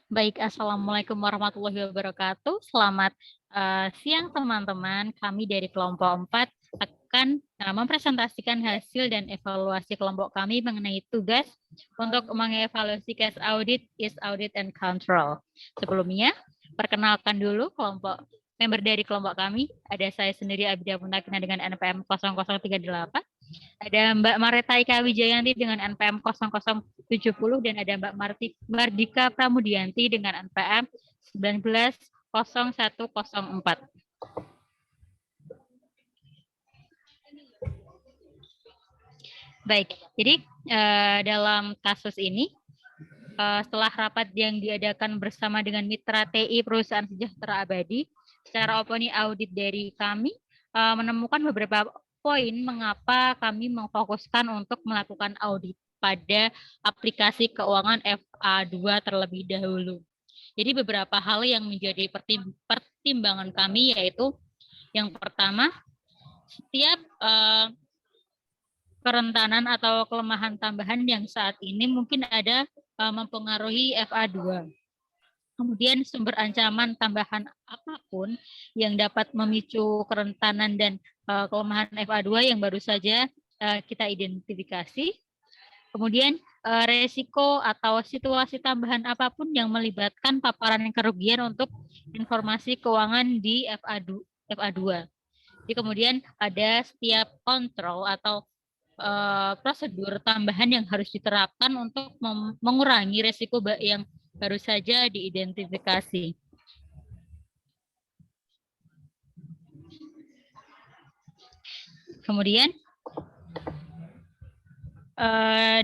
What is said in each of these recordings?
Baik, Assalamualaikum warahmatullahi wabarakatuh. Selamat siang teman-teman. Kami dari kelompok 4 akan mempresentasikan hasil dan evaluasi kelompok kami mengenai tugas untuk mengevaluasi case audit, is audit and control. Sebelumnya, perkenalkan dulu kelompok member dari kelompok kami. Ada saya sendiri Abida Muntakina dengan NPM 0038. Ada Mbak Mareta Ika Wijayanti dengan NPM 0070 dan ada Mbak Mardika Pramudianti dengan NPM 190104. Baik, jadi dalam kasus ini setelah rapat yang diadakan bersama dengan Mitra TI Perusahaan Sejahtera Abadi, secara opini audit dari kami menemukan beberapa poin mengapa kami memfokuskan untuk melakukan audit pada aplikasi keuangan FA2 terlebih dahulu. Jadi beberapa hal yang menjadi pertimbangan kami yaitu yang pertama, setiap kerentanan atau kelemahan tambahan yang saat ini mungkin ada mempengaruhi FA2. Kemudian sumber ancaman tambahan apapun yang dapat memicu kerentanan dan kelemahan FA2 yang baru saja kita identifikasi. Kemudian resiko atau situasi tambahan apapun yang melibatkan paparan kerugian untuk informasi keuangan di FA2. Jadi kemudian ada setiap kontrol atau prosedur tambahan yang harus diterapkan untuk mengurangi resiko yang baru saja diidentifikasi. Kemudian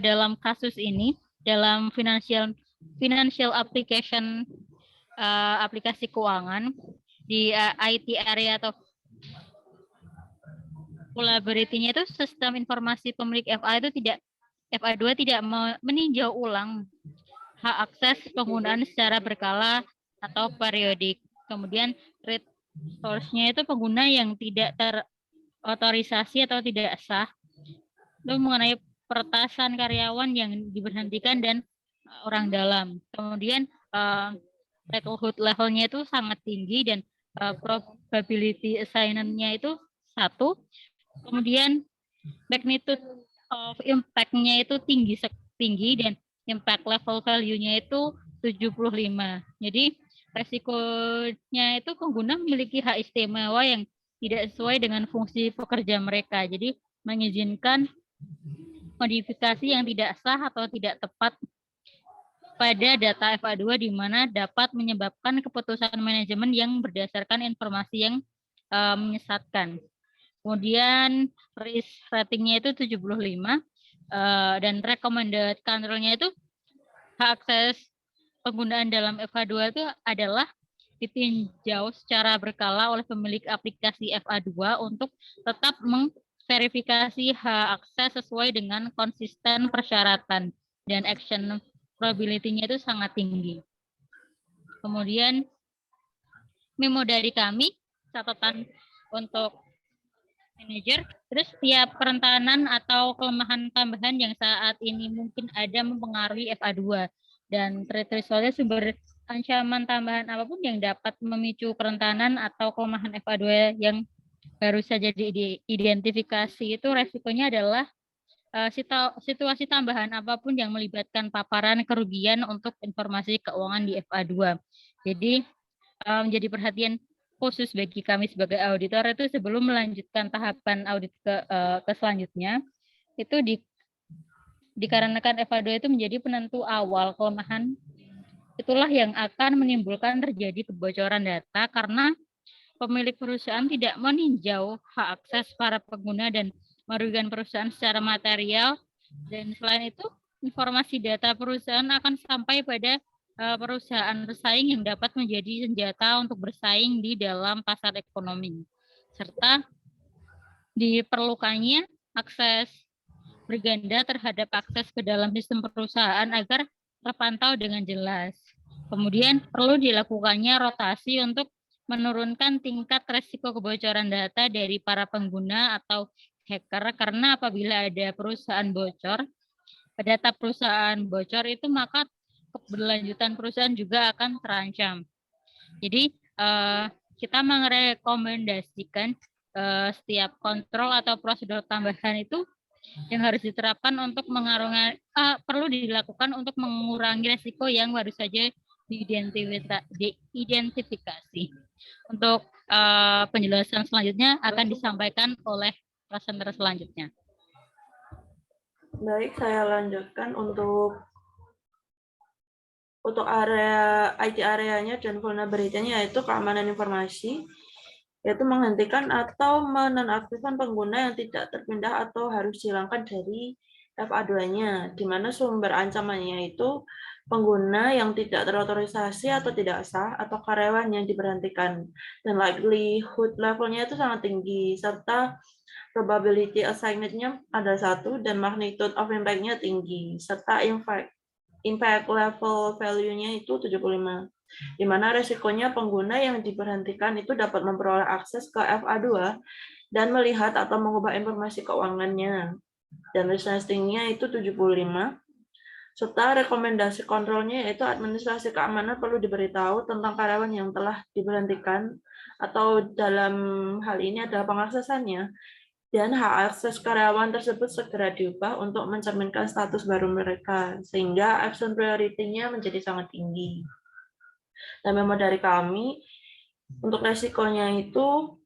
dalam kasus ini, dalam financial application aplikasi keuangan di IT area atau collaborating-nya itu sistem informasi pemilik FA2 tidak meninjau ulang hak akses penggunaan secara berkala atau periodik. Kemudian read source-nya itu pengguna yang tidak terotorisasi atau tidak sah. Itu mengenai peretasan karyawan yang diberhentikan dan orang dalam. Kemudian likelihood levelnya itu sangat tinggi dan probability assignment-nya itu 1. Kemudian magnitude of impact-nya itu tinggi dan impact level value-nya itu 75. Jadi resikonya itu pengguna memiliki hak istimewa yang tidak sesuai dengan fungsi pekerja mereka. Jadi mengizinkan modifikasi yang tidak sah atau tidak tepat pada data FA2 di mana dapat menyebabkan keputusan manajemen yang berdasarkan informasi yang menyesatkan. Kemudian risk ratingnya itu 75 dan recommended control-nya itu hak akses penggunaan dalam FA2 itu adalah ditinjau secara berkala oleh pemilik aplikasi FA2 untuk tetap memverifikasi hak akses sesuai dengan konsisten persyaratan dan action probability-nya itu sangat tinggi. Kemudian memo dari kami, catatan untuk manajer, terus setiap kerentanan atau kelemahan tambahan yang saat ini mungkin ada mempengaruhi FA2 dan threshold sumber ancaman tambahan apapun yang dapat memicu kerentanan atau kelemahan FA2 yang baru saja diidentifikasi itu resikonya adalah situasi tambahan apapun yang melibatkan paparan kerugian untuk informasi keuangan di FA2. Jadi menjadi perhatian khusus bagi kami sebagai auditor itu sebelum melanjutkan tahapan audit ke selanjutnya itu dikarenakan FA2 itu menjadi penentu awal kelemahan, itulah yang akan menimbulkan terjadi kebocoran data karena pemilik perusahaan tidak meninjau hak akses para pengguna dan merugikan perusahaan secara material, dan selain itu informasi data perusahaan akan sampai pada perusahaan bersaing yang dapat menjadi senjata untuk bersaing di dalam pasar ekonomi, serta diperlukannya akses berganda terhadap akses ke dalam sistem perusahaan agar terpantau dengan jelas. Kemudian perlu dilakukannya rotasi untuk menurunkan tingkat resiko kebocoran data dari para pengguna atau hacker, karena apabila ada perusahaan bocor, data perusahaan bocor itu maka keberlanjutan perusahaan juga akan terancam. Jadi kita merekomendasikan setiap kontrol atau prosedur tambahan itu yang harus diterapkan untuk perlu dilakukan untuk mengurangi resiko yang baru saja diidentifikasi. Untuk penjelasan selanjutnya akan disampaikan oleh presenter selanjutnya. Baik, saya lanjutkan untuk area IT areanya dan vulnerability-nya, yaitu keamanan informasi, yaitu menghentikan atau menonaktifkan pengguna yang tidak terpindah atau harus dihilangkan dari FA2-nya, di mana sumber ancamannya itu pengguna yang tidak terotorisasi atau tidak sah, atau karyawan yang diberhentikan, dan likelihood levelnya itu sangat tinggi, serta probability assignment-nya ada 1, dan magnitude of impact-nya tinggi, serta impact level value-nya itu 75, di mana resikonya pengguna yang diberhentikan itu dapat memperoleh akses ke FA2 dan melihat atau mengubah informasi keuangannya, dan risk testing-nya itu 75, serta rekomendasi kontrolnya yaitu administrasi keamanan perlu diberitahu tentang karyawan yang telah diberhentikan atau dalam hal ini adalah pengaksesannya, dan hak akses karyawan tersebut segera diubah untuk mencerminkan status baru mereka, sehingga action priority-nya menjadi sangat tinggi. Dan memo dari kami, untuk resikonya itu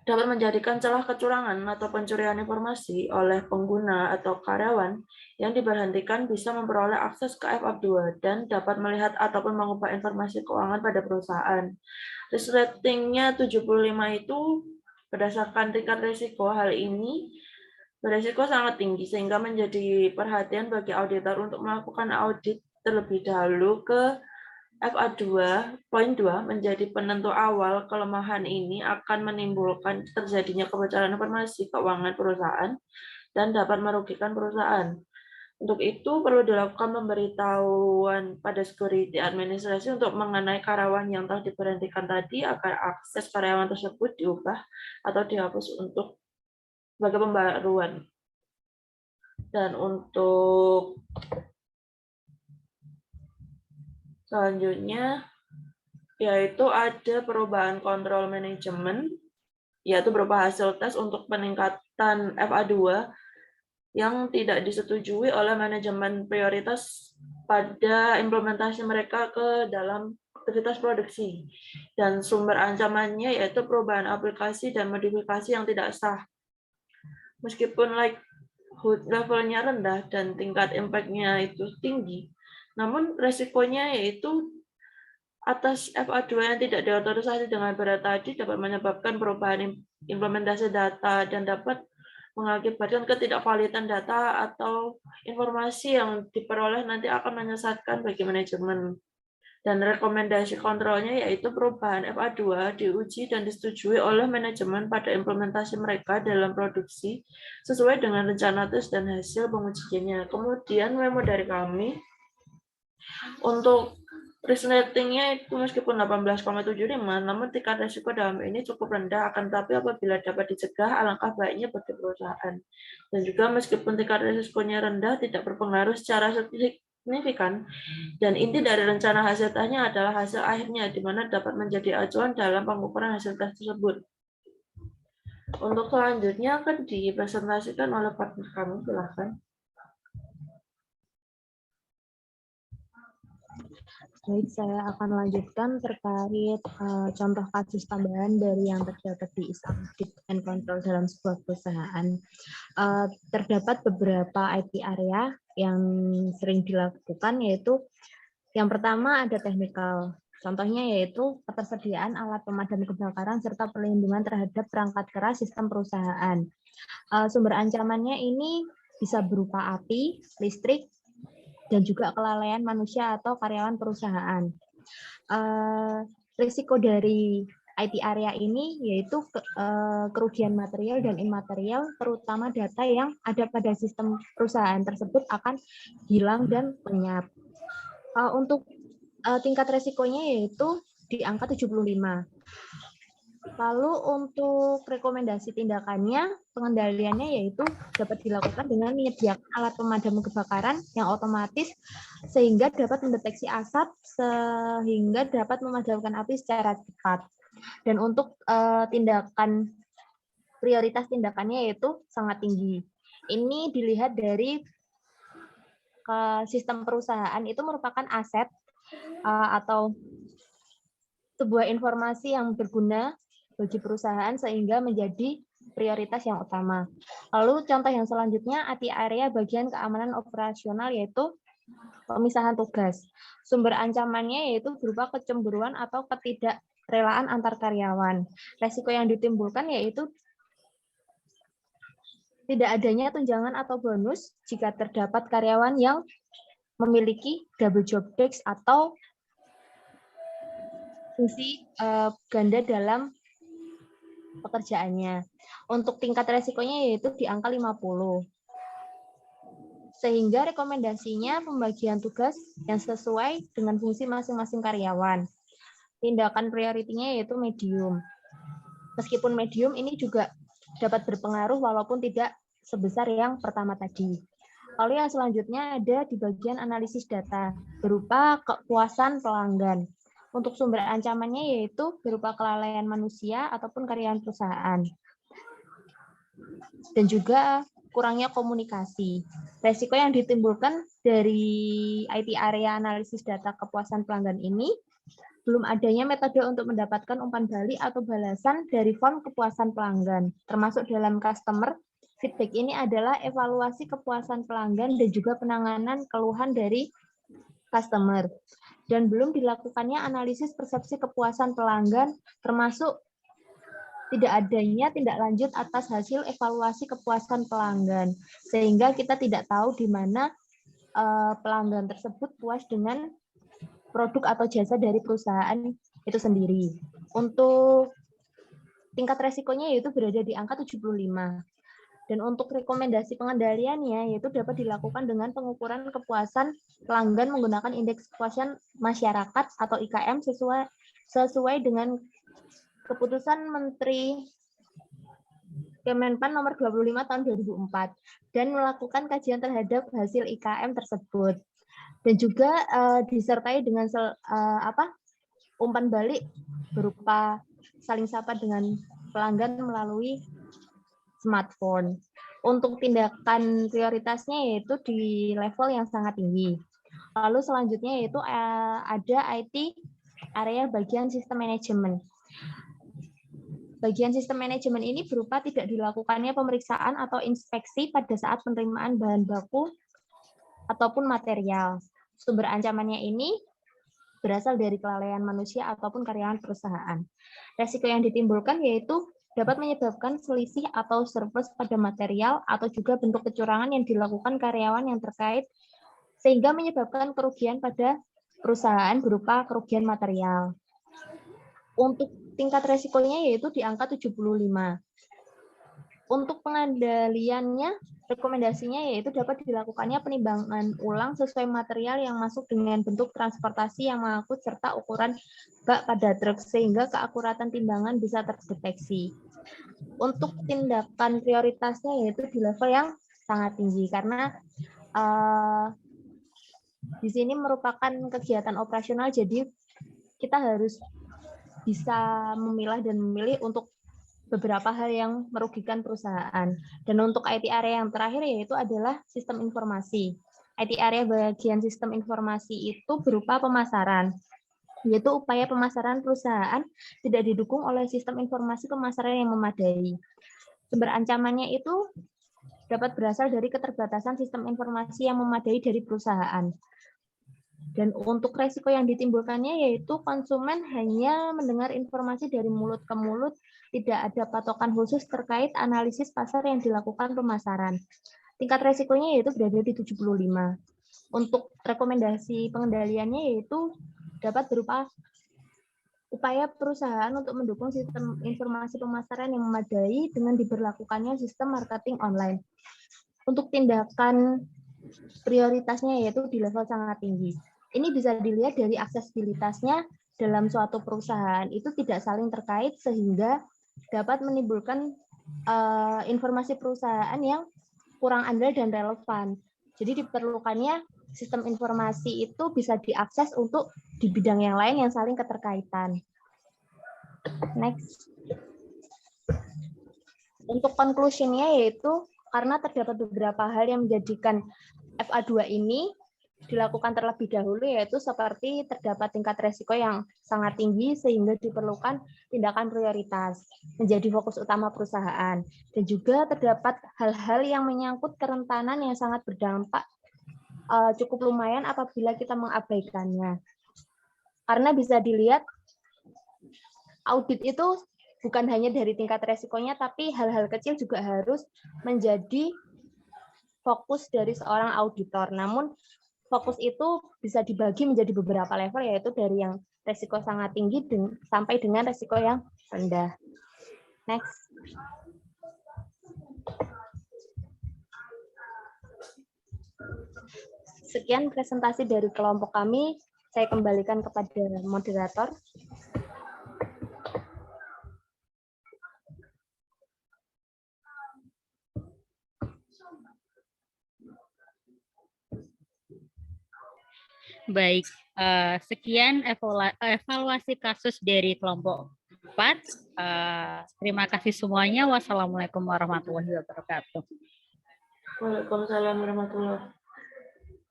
dapat menjadikan celah kecurangan atau pencurian informasi oleh pengguna atau karyawan yang diberhentikan bisa memperoleh akses ke FA2 dan dapat melihat ataupun mengubah informasi keuangan pada perusahaan. Risk rating-nya 75 itu berdasarkan tingkat risiko. Hal ini berisiko sangat tinggi sehingga menjadi perhatian bagi auditor untuk melakukan audit terlebih dahulu ke FA2. Poin 2 menjadi penentu awal kelemahan ini akan menimbulkan terjadinya kebocoran informasi keuangan perusahaan dan dapat merugikan perusahaan. Untuk itu perlu dilakukan pemberitahuan pada security administrasi untuk mengenai karyawan yang telah diberhentikan tadi agar akses karyawan tersebut diubah atau dihapus untuk sebagai pembaruan. Dan untuk selanjutnya yaitu ada perubahan kontrol manajemen, yaitu berupa hasil tes untuk peningkatan FA2 yang tidak disetujui oleh manajemen prioritas pada implementasi mereka ke dalam aktivitas produksi, dan sumber ancamannya yaitu perubahan aplikasi dan modifikasi yang tidak sah. Meskipun likelihood levelnya rendah dan tingkat impact-nya itu tinggi, namun resikonya yaitu atas FA2 yang tidak diotorisasi dengan berat tadi dapat menyebabkan perubahan implementasi data dan dapat mengakibatkan ketidakvalidan data atau informasi yang diperoleh nanti akan menyesatkan bagi manajemen. Dan rekomendasi kontrolnya yaitu perubahan FA2 diuji dan disetujui oleh manajemen pada implementasi mereka dalam produksi sesuai dengan rencana tes dan hasil pengujiannya. Kemudian memo dari kami untuk risk rating-nya itu meskipun 18,75, namun tingkat risiko dalam ini cukup rendah, akan tetapi apabila dapat dicegah, alangkah baiknya bagi perusahaan. Dan juga meskipun tingkat risikonya rendah, tidak berpengaruh secara signifikan, dan inti dari rencana hasil tesnya adalah hasil akhirnya, di mana dapat menjadi acuan dalam pengukuran hasil tes tersebut. Untuk selanjutnya akan dipresentasikan oleh partner kami, silakan. Baik, saya akan lanjutkan terkait contoh kasus tambahan dari yang terdapat di audit and control dalam sebuah perusahaan. Terdapat beberapa IT area yang sering dilakukan, yaitu yang pertama ada technical. Contohnya yaitu ketersediaan alat pemadam kebakaran serta perlindungan terhadap perangkat keras sistem perusahaan. Sumber ancamannya ini bisa berupa api, listrik, dan juga kelalaian manusia atau karyawan perusahaan. Risiko dari IT area ini yaitu kerugian material dan imaterial, terutama data yang ada pada sistem perusahaan tersebut akan hilang dan lenyap. Untuk tingkat risikonya yaitu di angka 75. Lalu untuk rekomendasi tindakannya, pengendaliannya yaitu dapat dilakukan dengan menyediakan alat pemadam kebakaran yang otomatis sehingga dapat mendeteksi asap sehingga dapat memadamkan api secara cepat. Dan untuk tindakan prioritas tindakannya yaitu sangat tinggi. Ini dilihat dari sistem perusahaan itu merupakan aset atau sebuah informasi yang berguna bagi perusahaan sehingga menjadi prioritas yang utama. Lalu contoh yang selanjutnya IT area bagian keamanan operasional yaitu pemisahan tugas. Sumber ancamannya yaitu berupa kecemburuan atau ketidakrelaan antar karyawan. Resiko yang ditimbulkan yaitu tidak adanya tunjangan atau bonus jika terdapat karyawan yang memiliki double job desk atau fungsi ganda dalam pekerjaannya. Untuk tingkat resikonya yaitu di angka 50. Sehingga rekomendasinya pembagian tugas yang sesuai dengan fungsi masing-masing karyawan. Tindakan prioritinya yaitu medium. Meskipun medium ini juga dapat berpengaruh walaupun tidak sebesar yang pertama tadi. Lalu yang selanjutnya ada di bagian analisis data berupa kepuasan pelanggan. Untuk sumber ancamannya yaitu berupa kelalaian manusia ataupun karyawan perusahaan. Dan juga kurangnya komunikasi. Resiko yang ditimbulkan dari IT area analisis data kepuasan pelanggan ini, belum adanya metode untuk mendapatkan umpan balik atau balasan dari form kepuasan pelanggan. Termasuk dalam customer feedback ini adalah evaluasi kepuasan pelanggan dan juga penanganan keluhan dari customer. Dan belum dilakukannya analisis persepsi kepuasan pelanggan, termasuk tidak adanya tindak lanjut atas hasil evaluasi kepuasan pelanggan. Sehingga kita tidak tahu di mana pelanggan tersebut puas dengan produk atau jasa dari perusahaan itu sendiri. Untuk tingkat resikonya yaitu berada di angka 75. Dan untuk rekomendasi pengendaliannya yaitu dapat dilakukan dengan pengukuran kepuasan pelanggan menggunakan indeks kepuasan masyarakat atau IKM sesuai dengan keputusan Menteri Kemenpan nomor 25 tahun 2004 dan melakukan kajian terhadap hasil IKM tersebut. Dan juga disertai dengan umpan balik berupa saling sapa dengan pelanggan melalui smartphone. Untuk tindakan prioritasnya yaitu di level yang sangat tinggi. Lalu selanjutnya yaitu ada IT area bagian sistem manajemen. Bagian sistem manajemen ini berupa tidak dilakukannya pemeriksaan atau inspeksi pada saat penerimaan bahan baku ataupun material. Sumber ancamannya ini berasal dari kelalaian manusia ataupun karyawan perusahaan. Resiko yang ditimbulkan yaitu dapat menyebabkan selisih atau surplus pada material atau juga bentuk kecurangan yang dilakukan karyawan yang terkait sehingga menyebabkan kerugian pada perusahaan berupa kerugian material. Untuk tingkat resikonya yaitu di angka 75. Untuk pengendaliannya, rekomendasinya yaitu dapat dilakukannya penimbangan ulang sesuai material yang masuk dengan bentuk transportasi yang mengangkut serta ukuran bak pada truk sehingga keakuratan timbangan bisa terdeteksi. Untuk tindakan prioritasnya yaitu di level yang sangat tinggi karena di sini merupakan kegiatan operasional jadi kita harus bisa memilah dan memilih untuk beberapa hal yang merugikan perusahaan. Dan untuk IT area yang terakhir yaitu adalah sistem informasi. IT area bagian sistem informasi itu berupa pemasaran, yaitu upaya pemasaran perusahaan tidak didukung oleh sistem informasi pemasaran yang memadai. Sumber ancamannya itu dapat berasal dari keterbatasan sistem informasi yang memadai dari perusahaan. Dan untuk resiko yang ditimbulkannya yaitu konsumen hanya mendengar informasi dari mulut ke mulut, tidak ada patokan khusus terkait analisis pasar yang dilakukan pemasaran. Tingkat resikonya yaitu berada di 75. Untuk rekomendasi pengendaliannya yaitu dapat berupa upaya perusahaan untuk mendukung sistem informasi pemasaran yang memadai dengan diberlakukannya sistem marketing online. Untuk tindakan prioritasnya yaitu di level sangat tinggi. Ini bisa dilihat dari aksesibilitasnya dalam suatu perusahaan itu tidak saling terkait sehingga dapat menimbulkan informasi perusahaan yang kurang andal dan relevan. Jadi diperlukannya sistem informasi itu bisa diakses untuk di bidang yang lain yang saling keterkaitan. Next. Untuk conclusion-nya yaitu karena terdapat beberapa hal yang menjadikan FA2 ini dilakukan terlebih dahulu, yaitu seperti terdapat tingkat resiko yang sangat tinggi sehingga diperlukan tindakan prioritas menjadi fokus utama perusahaan, dan juga terdapat hal-hal yang menyangkut kerentanan yang sangat berdampak cukup lumayan apabila kita mengabaikannya. Karena bisa dilihat audit itu bukan hanya dari tingkat resikonya, tapi hal-hal kecil juga harus menjadi fokus dari seorang auditor. Namun fokus itu bisa dibagi menjadi beberapa level, yaitu dari yang resiko sangat tinggi sampai dengan resiko yang rendah. Next. Sekian presentasi dari kelompok kami. Saya kembalikan kepada moderator. Baik, sekian evaluasi kasus dari kelompok 4. Terima kasih semuanya. Wassalamualaikum warahmatullahi wabarakatuh. Waalaikumsalam warahmatullahi wabarakatuh.